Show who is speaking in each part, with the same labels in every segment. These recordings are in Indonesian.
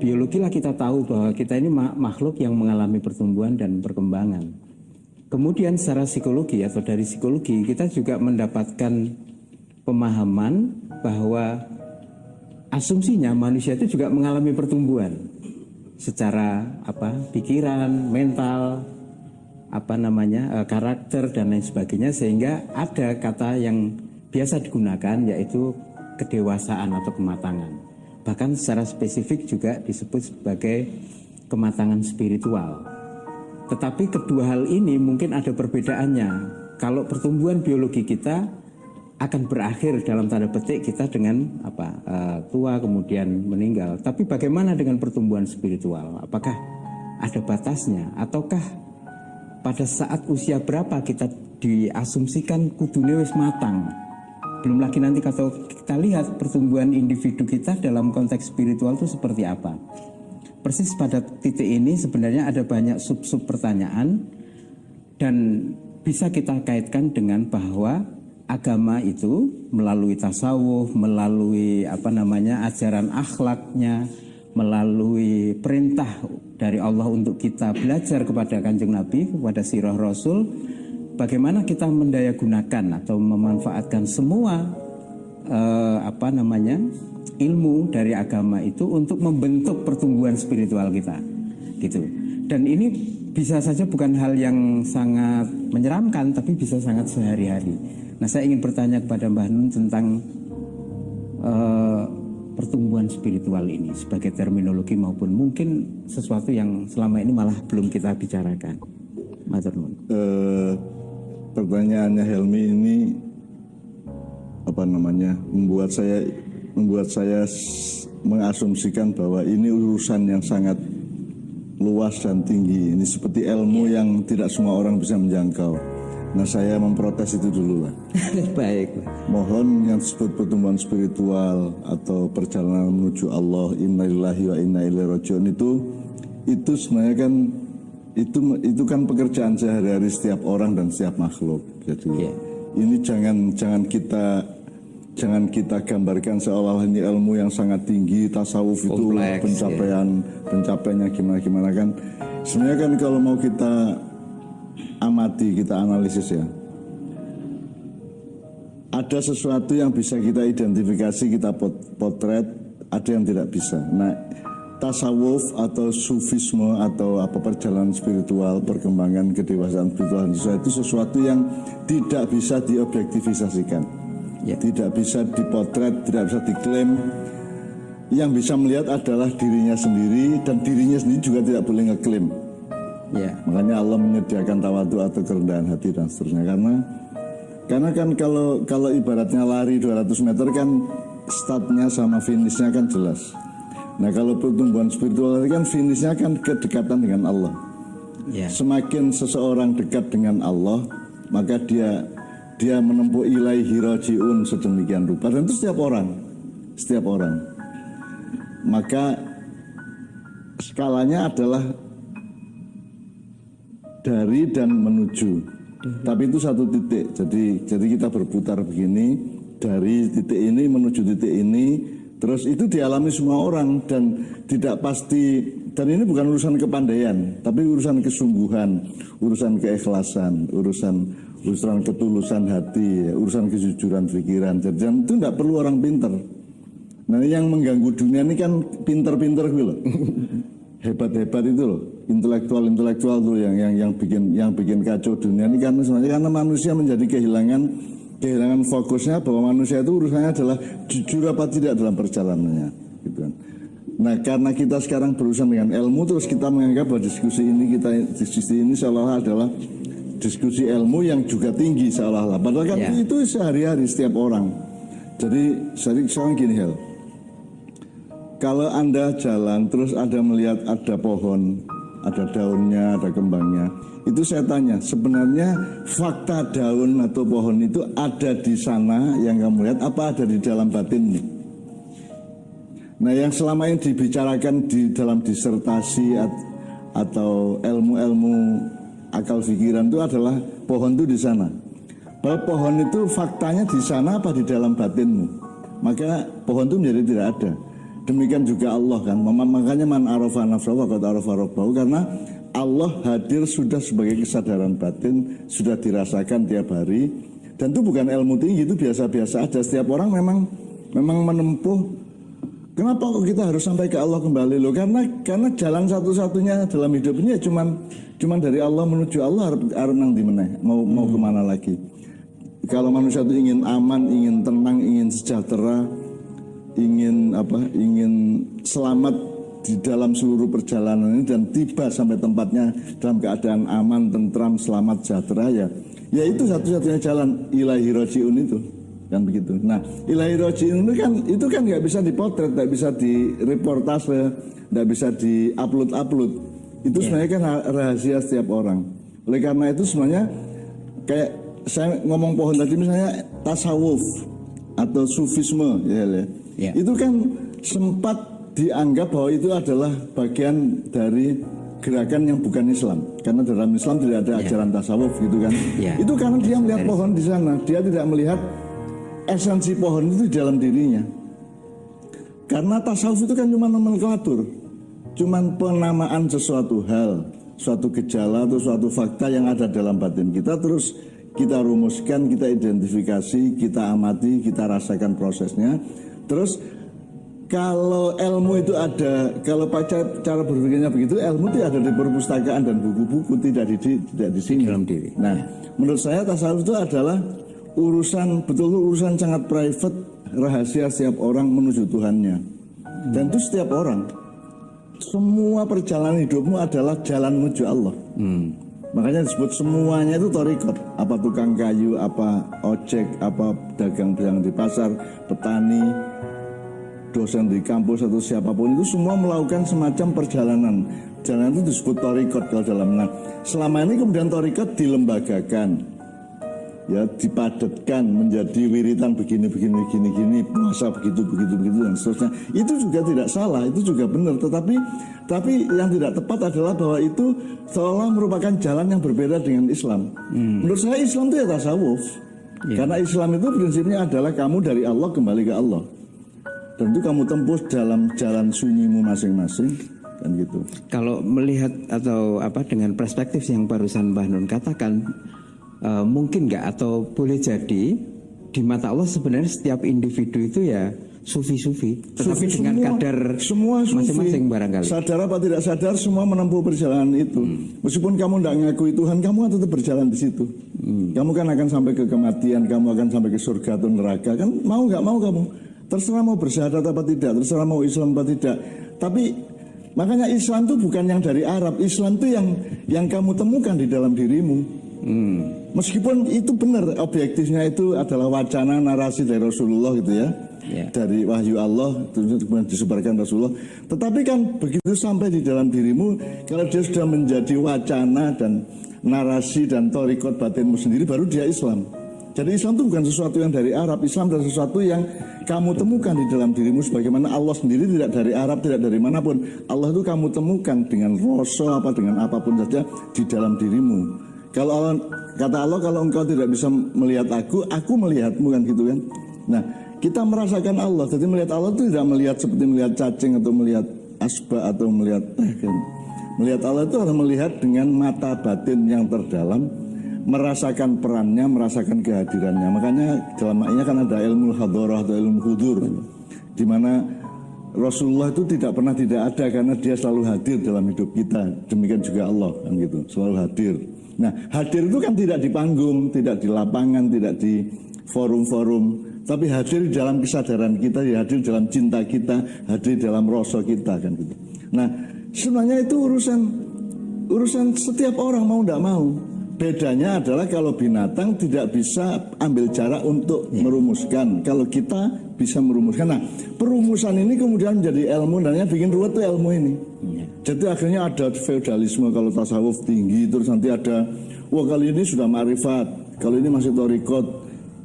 Speaker 1: biologi lah kita tahu bahwa kita ini makhluk yang mengalami pertumbuhan dan perkembangan. Kemudian secara psikologi atau dari psikologi kita juga mendapatkan pemahaman bahwa asumsinya manusia itu juga mengalami pertumbuhan secara pikiran, mental, karakter dan lain sebagainya, sehingga ada kata yang biasa digunakan yaitu kedewasaan atau kematangan. Bahkan secara spesifik juga disebut sebagai kematangan spiritual. Tetapi kedua hal ini mungkin ada perbedaannya. Kalau pertumbuhan biologi kita akan berakhir dalam tanda petik kita dengan tua kemudian meninggal. Tapi bagaimana dengan pertumbuhan spiritual? Apakah ada batasnya? Ataukah pada saat usia berapa kita diasumsikan kudune wis matang? Belum lagi nanti kalau kita lihat pertumbuhan individu kita dalam konteks spiritual itu seperti apa. Persis pada titik ini sebenarnya ada banyak sub-sub pertanyaan dan bisa kita kaitkan dengan bahwa agama itu melalui tasawuf, melalui ajaran akhlaknya, melalui perintah dari Allah untuk kita belajar kepada Kanjeng Nabi, kepada sirah Rasul, bagaimana kita mendayagunakan atau memanfaatkan semua ilmu dari agama itu untuk membentuk pertumbuhan spiritual kita, gitu. Dan ini bisa saja bukan hal yang sangat menyeramkan, tapi bisa sangat sehari-hari. Nah, saya ingin bertanya kepada Mbah Nun tentang pertumbuhan spiritual ini sebagai terminologi maupun mungkin sesuatu yang selama ini malah belum kita bicarakan. Matur nuwun.
Speaker 2: Pertanyaannya Helmi ini membuat saya mengasumsikan bahwa ini urusan yang sangat luas dan tinggi. Ini seperti ilmu yang tidak semua orang bisa menjangkau. Nah, saya memprotes itu dulu lah.
Speaker 1: Baik.
Speaker 2: Mohon yang disebut pertumbuhan spiritual atau perjalanan menuju Allah, inna lillahi wa inna ilaihi raji'un, itu sebenarnya kan itu kan pekerjaan sehari-hari setiap orang dan setiap makhluk. Jadi ini jangan kita gambarkan seolah ini ilmu yang sangat tinggi, tasawuf itu pencapaiannya gimana kan. Sebenarnya kan kalau mau kita amati, kita analisis ya, ada sesuatu yang bisa kita identifikasi, kita potret, ada yang tidak bisa. Nah, tasawuf atau sufisme atau perjalanan spiritual, perkembangan kedewasaan spiritual itu sesuatu yang tidak bisa diobjektivisasikan, tidak bisa dipotret, tidak bisa diklaim. Yang bisa melihat adalah dirinya sendiri, dan dirinya sendiri juga tidak boleh ngeklaim. Makanya Allah menyediakan tawadhu atau kerendahan hati dan seterusnya, karena kan kalau ibaratnya lari 200 meter kan startnya sama finishnya kan jelas. Nah, kalau pertumbuhan spiritual kan finishnya kan kedekatan dengan Allah. Semakin seseorang dekat dengan Allah, maka dia menempuh ilaihi raji'un sedemikian rupa, dan itu setiap orang. Maka skalanya adalah dari dan menuju. Tapi itu satu titik. Jadi kita berputar begini, dari titik ini menuju titik ini. Terus itu dialami semua orang dan tidak pasti. Dan ini bukan urusan kepandaian, tapi urusan kesungguhan, urusan keikhlasan, urusan ketulusan hati, urusan kejujuran pikiran. Jadi itu tidak perlu orang pinter. Nah, yang mengganggu dunia ini kan pinter-pinter gitu loh. Hebat-hebat itu loh, intelektual tuh yang bikin kacau dunia ini kan sebenarnya karena manusia menjadi kehilangan fokusnya, bahwa manusia itu urusannya adalah jujur apa tidak dalam perjalanannya, gitu kan. Nah, karena kita sekarang berurusan dengan ilmu, terus kita menganggap bahwa diskusi ini seolah-olah adalah diskusi ilmu yang juga tinggi seolah-olah. Padahal kan itu sehari-hari setiap orang. Jadi sekarang gini Hel. Kalau Anda jalan terus Anda melihat ada pohon, ada daunnya, ada kembangnya, itu saya tanya, sebenarnya fakta daun atau pohon itu ada di sana yang kamu lihat, apa ada di dalam batinmu? Nah, yang selama ini dibicarakan di dalam disertasi atau ilmu-ilmu akal pikiran itu adalah pohon itu di sana. Bahwa pohon itu faktanya di sana apa di dalam batinmu? Maka pohon itu menjadi tidak ada. Demikian juga Allah kan. Makanya man arafa nafsahu faqad arafa rabbahu, karena Allah hadir sudah sebagai kesadaran batin, sudah dirasakan tiap hari. Dan itu bukan ilmu tinggi, itu biasa-biasa aja. Setiap orang memang menempuh. Kenapa kok kita harus sampai ke Allah kembali loh? Karena jalan satu-satunya dalam hidup ini ya cuman dari Allah menuju Allah, harap nang di meneh. Mau kemana lagi? Kalau manusia itu ingin aman, ingin tenang, ingin sejahtera, ingin selamat di dalam seluruh perjalanan ini dan tiba sampai tempatnya dalam keadaan aman, tentram, selamat, sejahtera, ya itu satu-satunya jalan ilahi roji'un itu kan begitu. Nah, ilahi roji'un itu kan nggak bisa dipotret, nggak bisa direportase, nggak bisa diupload. Itu sebenarnya kan rahasia setiap orang. Oleh karena itu sebenarnya kayak saya ngomong pohon tadi, misalnya tasawuf atau sufisme ya. Itu kan sempat dianggap bahwa itu adalah bagian dari gerakan yang bukan Islam, karena dalam Islam tidak ada ajaran tasawuf gitu kan. Itu karena dia melihat pohon di sana, dia tidak melihat esensi pohon itu di dalam dirinya. Karena tasawuf itu kan cuma nomenklatur, cuma penamaan sesuatu hal, suatu gejala atau suatu fakta yang ada dalam batin kita, terus kita rumuskan, kita identifikasi, kita amati, kita rasakan prosesnya. Terus kalau ilmu itu ada, kalau cara berpikirnya begitu, ilmu itu ada di perpustakaan dan buku-buku, tidak di sini. Dalam diri. Nah, menurut saya tasawuf itu adalah urusan sangat private, rahasia setiap orang menuju Tuhannya. Dan itu setiap orang. Semua perjalanan hidupmu adalah jalan menuju Allah. Makanya disebut semuanya itu thariqat. Apa tukang kayu, apa ojek, apa dagang di pasar, petani, dosen di kampus atau siapapun, itu semua melakukan semacam perjalanan. Jalan itu disebut thariqat kalau dalam. Nah, selama ini kemudian thariqat dilembagakan, ya dipadatkan menjadi wiritan begini, puasa begitu dan seterusnya. Itu juga tidak salah, itu juga benar. Tapi yang tidak tepat adalah bahwa itu seolah merupakan jalan yang berbeda dengan Islam. Menurut saya Islam itu ya tasawuf. Karena Islam itu prinsipnya adalah kamu dari Allah kembali ke Allah. Dan itu kamu tempuh dalam jalan sunyimu masing-masing, kan gitu.
Speaker 1: Kalau melihat atau dengan perspektif yang barusan Mbah Nun katakan, mungkin nggak atau boleh jadi di mata Allah sebenarnya setiap individu itu ya sufi-sufi, tetapi dengan kadar
Speaker 2: semua
Speaker 1: masing-masing barangkali.
Speaker 2: Sadar apa tidak sadar, semua menempuh perjalanan itu. Meskipun kamu tidak ngakui Tuhan, kamu kan tetap berjalan di situ. Kamu kan akan sampai ke kematian, kamu akan sampai ke surga atau neraka. Kan mau nggak mau kamu, terserah mau bersyahadat apa tidak, terserah mau Islam apa tidak. Tapi makanya Islam itu bukan yang dari Arab, Islam itu yang kamu temukan di dalam dirimu. Meskipun itu benar, objektifnya itu adalah wacana narasi dari Rasulullah gitu ya, dari wahyu Allah kemudian disebarkan Rasulullah. Tetapi kan begitu sampai di dalam dirimu, kalau dia sudah menjadi wacana dan narasi dan thariqat batinmu sendiri, baru dia Islam. Jadi Islam itu bukan sesuatu yang dari Arab, Islam adalah sesuatu yang kamu temukan di dalam dirimu, sebagaimana Allah sendiri tidak dari Arab, tidak dari manapun. Allah itu kamu temukan dengan rasa dengan apapun saja di dalam dirimu. Kalau Allah, kata Allah, kalau engkau tidak bisa melihat aku melihatmu, kan gitu kan. Nah, kita merasakan Allah. Jadi melihat Allah itu tidak melihat seperti melihat cacing atau melihat asbak atau melihat kan. Melihat Allah itu harus melihat dengan mata batin yang terdalam, merasakan perannya, merasakan kehadirannya. Makanya dalam maknanya kan ada ilmu hadharah atau ilmu hudur, di mana Rasulullah itu tidak pernah tidak ada, karena dia selalu hadir dalam hidup kita. Demikian juga Allah, kan gitu, selalu hadir. Nah, hadir itu kan tidak di panggung, tidak di lapangan, tidak di forum-forum, tapi hadir dalam kesadaran kita, ya hadir dalam cinta kita, hadir dalam rasa kita, kan gitu. Nah, sebenarnya itu urusan setiap orang, mau tidak mau. Bedanya adalah kalau binatang tidak bisa ambil jarak untuk merumuskan, kalau kita bisa merumuskan. Nah, perumusan ini kemudian menjadi ilmu, dan yang bikin ruwet itu ilmu ini. Jadi akhirnya ada feodalisme kalau tasawuf tinggi, terus nanti ada, wah kali ini sudah ma'rifat, kalau ini masih thariqat,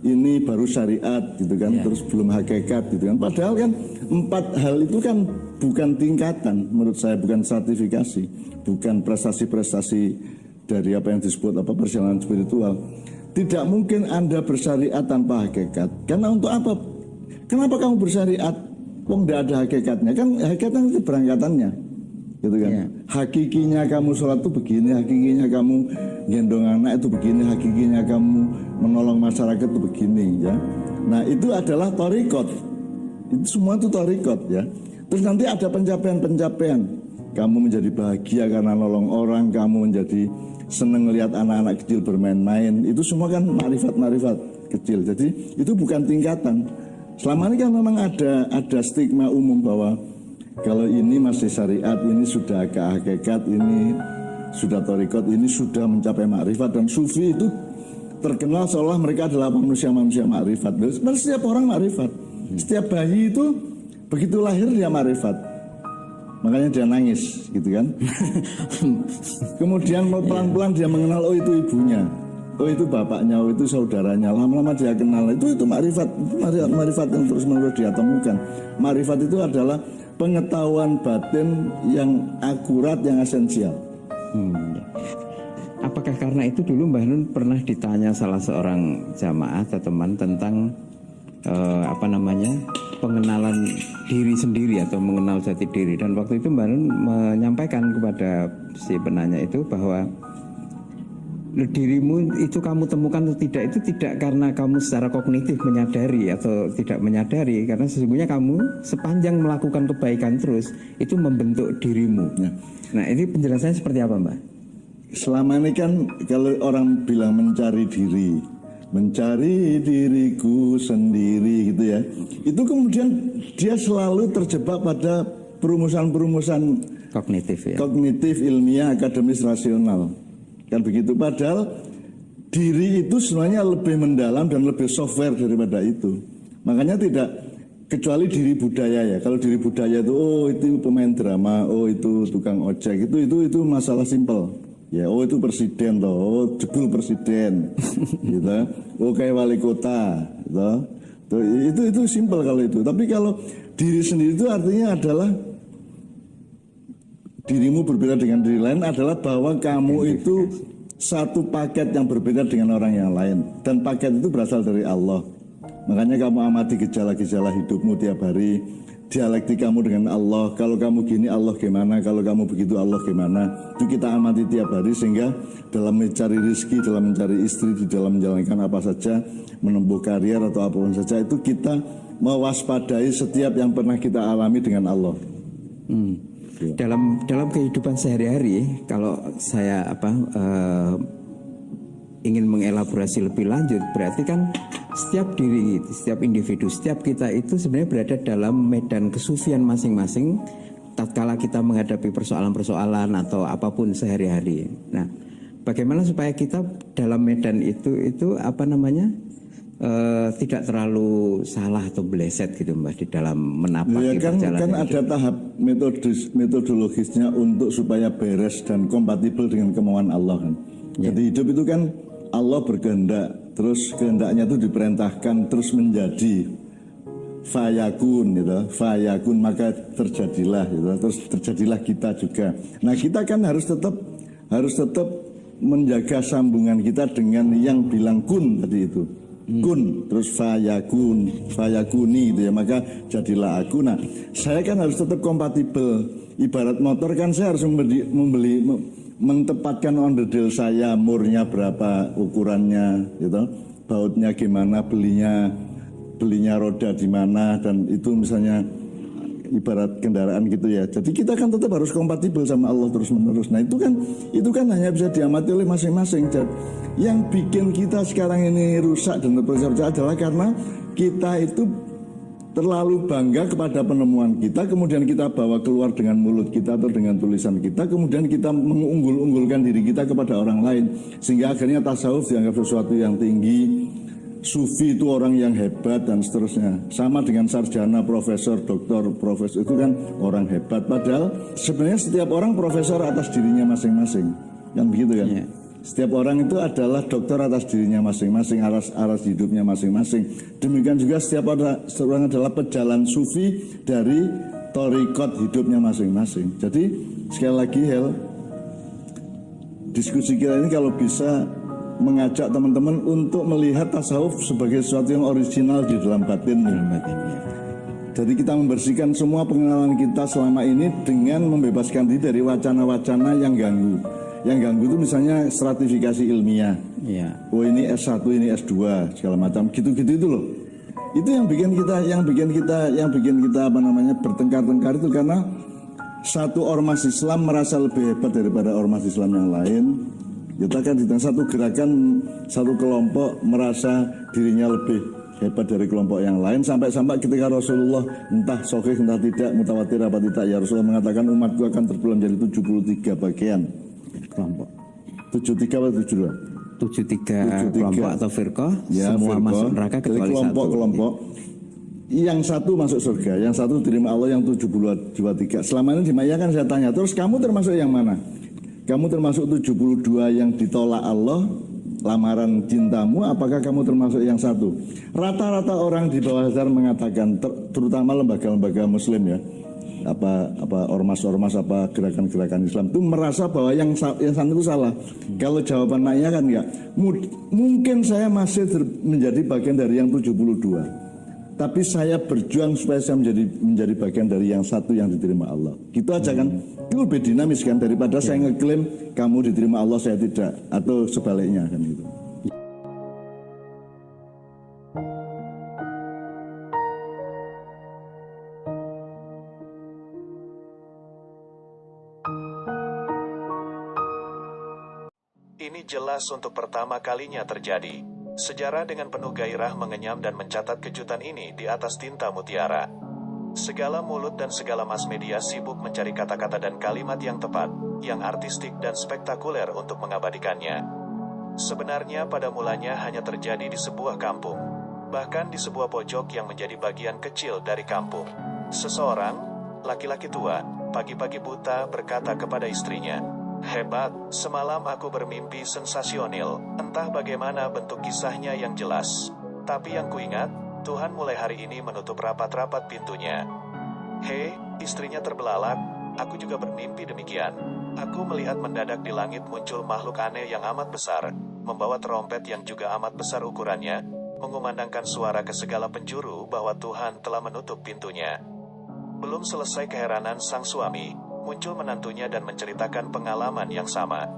Speaker 2: ini baru syariat gitu kan, terus belum hakikat gitu kan. Padahal kan 4 hal itu kan bukan tingkatan, menurut saya bukan sertifikasi, bukan prestasi-prestasi dari apa yang disebut perjalanan spiritual. Tidak mungkin Anda bersyariat tanpa hakikat. Karena untuk apa? Kenapa kamu bersyariat? Wong tidak ada hakikatnya kan, hakikatnya itu berangkatannya, gitu kan.
Speaker 1: Ya.
Speaker 2: Hakikinya kamu sholat itu begini, hakikinya kamu gendong anak itu begini, hakikinya kamu menolong masyarakat itu begini, ya. Nah itu adalah thariqat, itu semua itu thariqat, ya. Terus nanti ada pencapaian-pencapaian, kamu menjadi bahagia karena nolong orang, kamu menjadi seneng lihat anak-anak kecil bermain-main, itu semua kan makrifat-makrifat kecil. Jadi itu bukan tingkatan. Selama ini kan memang ada stigma umum bahwa kalau ini masih syariat, ini sudah ke hakikat, ini sudah thariqat, ini sudah mencapai makrifat. Dan sufi itu terkenal seolah mereka adalah manusia-manusia makrifat. Sebenarnya setiap orang makrifat. Setiap bayi itu begitu lahir dia makrifat. Makanya dia nangis, gitu kan. Kemudian pelan-pelan dia mengenal, oh itu ibunya, oh itu bapaknya, oh itu saudaranya. Lama-lama dia kenal, itu makrifat, makrifat yang terus-menerus dia temukan. Makrifat itu adalah pengetahuan batin yang akurat, yang esensial.
Speaker 1: Apakah karena itu dulu Mbah Nun pernah ditanya salah seorang jamaah atau teman tentang pengenalan diri sendiri atau mengenal jati diri, dan waktu itu Mbah Nun menyampaikan kepada si penanya itu bahwa dirimu itu kamu temukan atau tidak itu tidak karena kamu secara kognitif menyadari atau tidak menyadari, karena sesungguhnya kamu sepanjang melakukan kebaikan terus itu membentuk dirimu. Nah ini penjelasannya seperti apa Mbak?
Speaker 2: Selama ini kan kalau orang bilang mencari diriku sendiri gitu ya, itu kemudian dia selalu terjebak pada perumusan-perumusan
Speaker 1: Kognitif ya.
Speaker 2: Kognitif, ilmiah, akademis, rasional. Kan begitu, padahal diri itu sebenarnya lebih mendalam dan lebih software daripada itu. Makanya tidak, kecuali diri budaya ya. Kalau diri budaya itu, oh itu pemain drama, oh itu tukang ojek, itu masalah simpel. Ya, oh itu presiden toh, oh jebul presiden, gitu. Oh kayak wali kota, gitu. Itu simpel kalau itu. Tapi kalau diri sendiri itu artinya adalah dirimu berbeda dengan diri lain, adalah bahwa kamu itu satu paket yang berbeda dengan orang yang lain, dan paket itu berasal dari Allah. Makanya kamu amati gejala-gejala hidupmu tiap hari, dialektikamu dengan Allah. Kalau kamu gini Allah gimana, kalau kamu begitu Allah gimana. Itu kita amati tiap hari, sehingga dalam mencari rezeki, dalam mencari istri, di dalam menjalankan apa saja, menempuh karier atau apapun saja, itu kita mewaspadai setiap yang pernah kita alami dengan Allah.
Speaker 1: Dalam kehidupan sehari-hari, kalau saya ingin mengelaborasi lebih lanjut, berarti kan setiap diri, setiap individu, setiap kita itu sebenarnya berada dalam medan kesufian masing-masing tatkala kita menghadapi persoalan-persoalan atau apapun sehari-hari. Nah, bagaimana supaya kita dalam medan itu tidak terlalu salah atau meleset gitu Mbak di dalam menapaki perjalanan.
Speaker 2: Kan ada tahap metodologisnya untuk supaya beres dan kompatibel dengan kemauan Allah kan. Jadi hidup itu kan Allah berkehendak, terus kehendaknya itu diperintahkan terus menjadi fayakun gitu. Fayakun maka terjadilah gitu. Terus terjadilah kita juga. Nah, kita kan harus tetap menjaga sambungan kita dengan yang bilang kun tadi itu. Kun, terus fayakun, fayakuni gitu ya, maka jadilah aku. Nah, saya kan harus tetap kompatibel. Ibarat motor kan saya harus mentempatkan onderdil saya, murnya berapa, ukurannya gitu, bautnya gimana, belinya roda di mana, dan itu misalnya ibarat kendaraan gitu ya. Jadi kita kan tetap harus kompatibel sama Allah terus menerus. Nah itu kan hanya bisa diamati oleh masing-masing. Yang bikin kita sekarang ini rusak dan terpecah-pecah adalah karena kita itu terlalu bangga kepada penemuan kita, kemudian kita bawa keluar dengan mulut kita atau dengan tulisan kita, kemudian kita mengunggul-unggulkan diri kita kepada orang lain, sehingga akhirnya tasawuf dianggap sesuatu yang tinggi, sufi itu orang yang hebat dan seterusnya. Sama dengan sarjana, profesor, doktor, profesor itu kan orang hebat, padahal sebenarnya setiap orang profesor atas dirinya masing-masing, kan begitu kan? Yeah. Setiap orang itu adalah dokter atas dirinya masing-masing, aras hidupnya masing-masing. Demikian juga setiap orang adalah pejalan sufi dari thariqat hidupnya masing-masing. Jadi sekali lagi Hel, diskusi kita ini kalau bisa mengajak teman-teman untuk melihat tasawuf sebagai sesuatu yang original di dalam batin. Jadi kita membersihkan semua pengenalan kita selama ini dengan membebaskan diri dari wacana-wacana yang ganggu. Yang ganggu itu misalnya stratifikasi ilmiah.
Speaker 1: Ya.
Speaker 2: Oh ini S1, ini S2, segala macam gitu-gitu itu loh. Itu yang bikin kita apa namanya bertengkar-tengkar itu karena satu ormas Islam merasa lebih hebat daripada ormas Islam yang lain. Kita kan di satu gerakan, satu kelompok merasa dirinya lebih hebat dari kelompok yang lain, sampai ketika Rasulullah entah sahih entah tidak, mutawatir apa tidak, ya Rasulullah mengatakan umatku akan terbelah menjadi 73 bagian kelompok. 73 atau 72?
Speaker 1: 73 kelompok atau firqah,
Speaker 2: ya,
Speaker 1: semua
Speaker 2: firqah,
Speaker 1: masuk neraka kecuali
Speaker 2: kelompok. Yang satu masuk surga, yang satu diterima Allah, yang 73. Selama ini di Maya kan saya tanya, terus kamu termasuk yang mana? Kamu termasuk 72 yang ditolak Allah, lamaran cintamu, apakah kamu termasuk yang satu? Rata-rata orang di bawah sadar mengatakan, terutama lembaga-lembaga muslim ya, apa ormas-ormas, apa gerakan-gerakan Islam itu merasa bahwa yang satu itu salah. Kalau jawaban Maya kan enggak. Mungkin saya masih menjadi bagian dari yang 72. Tapi saya berjuang supaya saya menjadi bagian dari yang satu yang diterima Allah. Gitu aja kan. Itu lebih dinamis kan daripada saya ngeklaim kamu diterima Allah saya tidak, atau sebaliknya kan gitu.
Speaker 3: Ini jelas untuk pertama kalinya terjadi. Sejarah dengan penuh gairah mengenyam dan mencatat kejutan ini di atas tinta mutiara. Segala mulut dan segala mass media sibuk mencari kata-kata dan kalimat yang tepat, yang artistik dan spektakuler untuk mengabadikannya. Sebenarnya pada mulanya hanya terjadi di sebuah kampung, bahkan di sebuah pojok yang menjadi bagian kecil dari kampung. Seseorang, laki-laki tua, pagi-pagi buta berkata kepada istrinya, "Hebat, semalam aku bermimpi sensasional, entah bagaimana bentuk kisahnya yang jelas. Tapi yang kuingat, Tuhan mulai hari ini menutup rapat-rapat pintunya." "Hei," istrinya terbelalak, "aku juga bermimpi demikian. Aku melihat mendadak di langit muncul makhluk aneh yang amat besar, membawa trompet yang juga amat besar ukurannya, mengumandangkan suara ke segala penjuru bahwa Tuhan telah menutup pintunya." Belum selesai keheranan sang suami, muncul menantunya dan menceritakan pengalaman yang sama.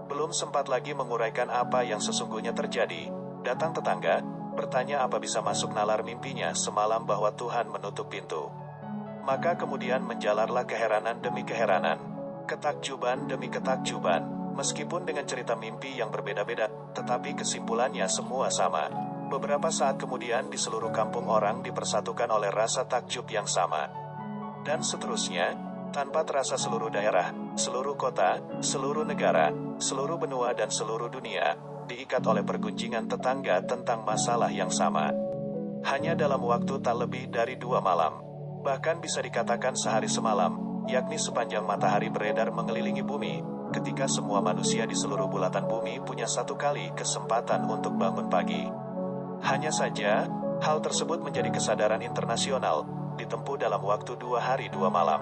Speaker 3: Belum sempat lagi menguraikan apa yang sesungguhnya terjadi, datang tetangga, bertanya apa bisa masuk nalar mimpinya semalam bahwa Tuhan menutup pintu. Maka kemudian menjalarlah keheranan demi keheranan, ketakjuban demi ketakjuban, meskipun dengan cerita mimpi yang berbeda-beda, tetapi kesimpulannya semua sama. Beberapa saat kemudian di seluruh kampung orang dipersatukan oleh rasa takjub yang sama. Dan seterusnya, tanpa terasa seluruh daerah, seluruh kota, seluruh negara, seluruh benua dan seluruh dunia, diikat oleh pergunjingan tetangga tentang masalah yang sama. Hanya dalam waktu tak lebih dari 2 malam. Bahkan bisa dikatakan sehari semalam, yakni sepanjang matahari beredar mengelilingi bumi, ketika semua manusia di seluruh bulatan bumi punya satu kali kesempatan untuk bangun pagi. Hanya saja, hal tersebut menjadi kesadaran internasional, ditempuh dalam waktu 2 hari 2 malam.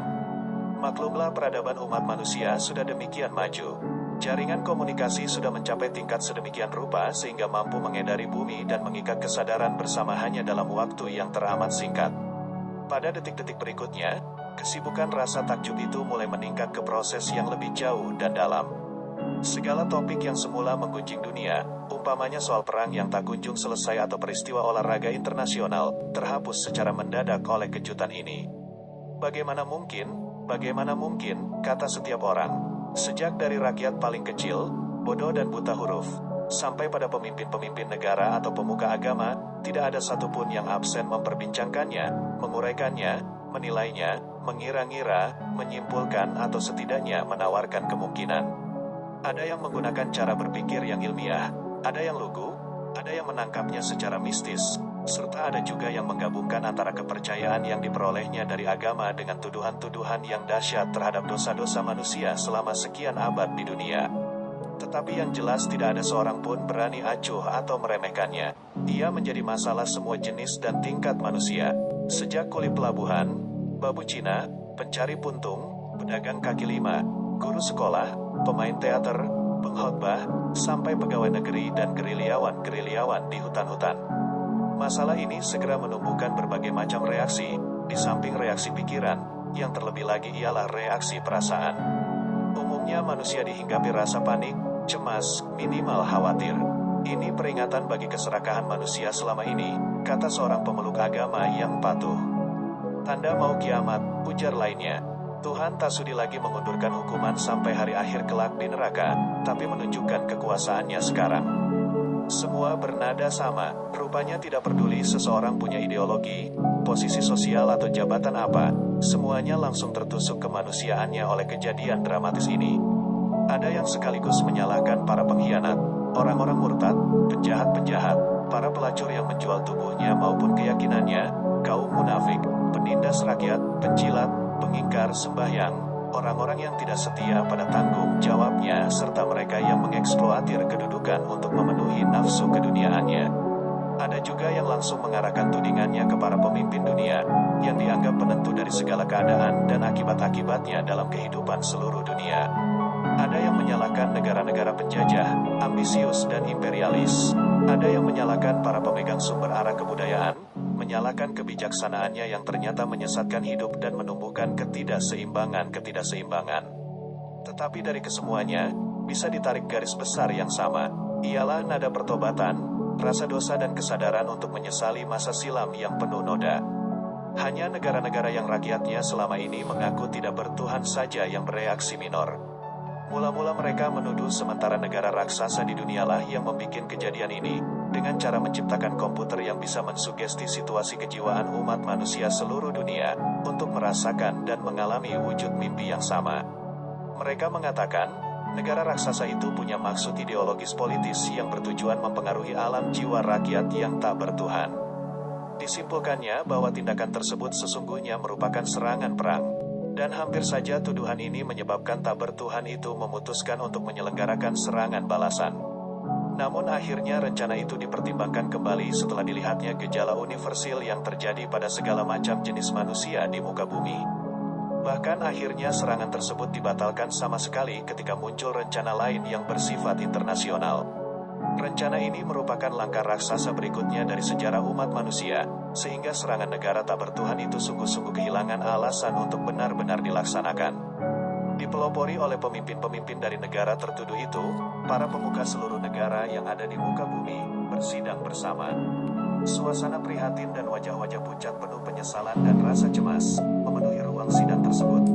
Speaker 3: Maklumlah peradaban umat manusia sudah demikian maju. Jaringan komunikasi sudah mencapai tingkat sedemikian rupa sehingga mampu mengedari bumi dan mengikat kesadaran bersama hanya dalam waktu yang teramat singkat. Pada detik-detik berikutnya, kesibukan rasa takjub itu mulai meningkat ke proses yang lebih jauh dan dalam. Segala topik yang semula menggunjing dunia, umpamanya soal perang yang tak kunjung selesai atau peristiwa olahraga internasional, terhapus secara mendadak oleh kejutan ini. Bagaimana mungkin, kata setiap orang, sejak dari rakyat paling kecil, bodoh dan buta huruf, sampai pada pemimpin-pemimpin negara atau pemuka agama, tidak ada satupun yang absen memperbincangkannya, menguraikannya, menilainya, mengira-ngira, menyimpulkan atau setidaknya menawarkan kemungkinan. Ada yang menggunakan cara berpikir yang ilmiah, ada yang lugu, ada yang menangkapnya secara mistis, serta ada juga yang menggabungkan antara kepercayaan yang diperolehnya dari agama dengan tuduhan-tuduhan yang dahsyat terhadap dosa-dosa manusia selama sekian abad di dunia. Tetapi yang jelas tidak ada seorang pun berani acuh atau meremehkannya. Ia menjadi masalah semua jenis dan tingkat manusia, sejak kuli pelabuhan, babu Cina, pencari puntung, pedagang kaki lima, guru sekolah, pemain teater, pengkhotbah, sampai pegawai negeri dan gerilyawan di hutan-hutan. Masalah ini segera menumbuhkan berbagai macam reaksi, di samping reaksi pikiran, yang terlebih lagi ialah reaksi perasaan. Umumnya manusia dihinggapi rasa panik, cemas, minimal khawatir. Ini peringatan bagi keserakahan manusia selama ini, kata seorang pemeluk agama yang patuh. Tanda mau kiamat, ujar lainnya. Tuhan tak sudi lagi mengundurkan hukuman sampai hari akhir kelak di neraka, tapi menunjukkan kekuasaannya sekarang. Semua bernada sama, rupanya tidak peduli seseorang punya ideologi, posisi sosial atau jabatan apa, semuanya langsung tertusuk kemanusiaannya oleh kejadian dramatis ini. Ada yang sekaligus menyalahkan para pengkhianat, orang-orang murtad, penjahat-penjahat, para pelacur yang menjual tubuhnya maupun keyakinannya, kaum munafik, penindas rakyat, penjilat, pengingkar sembahyang, orang-orang yang tidak setia pada tanggung jawabnya, serta mereka yang mengeksploatir kedudukan untuk memenuhi nafsu keduniaannya. Ada juga yang langsung mengarahkan tudingannya ke para pemimpin dunia, yang dianggap penentu dari segala keadaan dan akibat-akibatnya dalam kehidupan seluruh dunia. Ada yang menyalahkan negara-negara penjajah, ambisius dan imperialis. Ada yang menyalahkan para pemegang sumber arah kebudayaan, menyalahkan kebijaksanaannya yang ternyata menyesatkan hidup dan menumbuhkan ketidakseimbangan. Tetapi dari kesemuanya, bisa ditarik garis besar yang sama, ialah nada pertobatan, rasa dosa dan kesadaran untuk menyesali masa silam yang penuh noda. Hanya negara-negara yang rakyatnya selama ini mengaku tidak bertuhan saja yang bereaksi minor. Mula-mula mereka menuduh sementara negara raksasa di dunialah yang membuat kejadian ini, dengan cara menciptakan komputer yang bisa mensugesti situasi kejiwaan umat manusia seluruh dunia, untuk merasakan dan mengalami wujud mimpi yang sama. Mereka mengatakan, negara raksasa itu punya maksud ideologis politis yang bertujuan mempengaruhi alam jiwa rakyat yang tak bertuhan. Disimpulkannya bahwa tindakan tersebut sesungguhnya merupakan serangan perang. Dan hampir saja tuduhan ini menyebabkan tak bertuhan itu memutuskan untuk menyelenggarakan serangan balasan. Namun akhirnya rencana itu dipertimbangkan kembali setelah dilihatnya gejala universal yang terjadi pada segala macam jenis manusia di muka bumi. Bahkan akhirnya serangan tersebut dibatalkan sama sekali ketika muncul rencana lain yang bersifat internasional. Rencana ini merupakan langkah raksasa berikutnya dari sejarah umat manusia, sehingga serangan negara tak bertuhan itu sungguh-sungguh kehilangan alasan untuk benar-benar dilaksanakan. Dipelopori oleh pemimpin-pemimpin dari negara tertuduh itu, para pemuka seluruh negara yang ada di muka bumi bersidang bersama. Suasana prihatin dan wajah-wajah pucat penuh penyesalan dan rasa cemas memenuhi ruang sidang tersebut.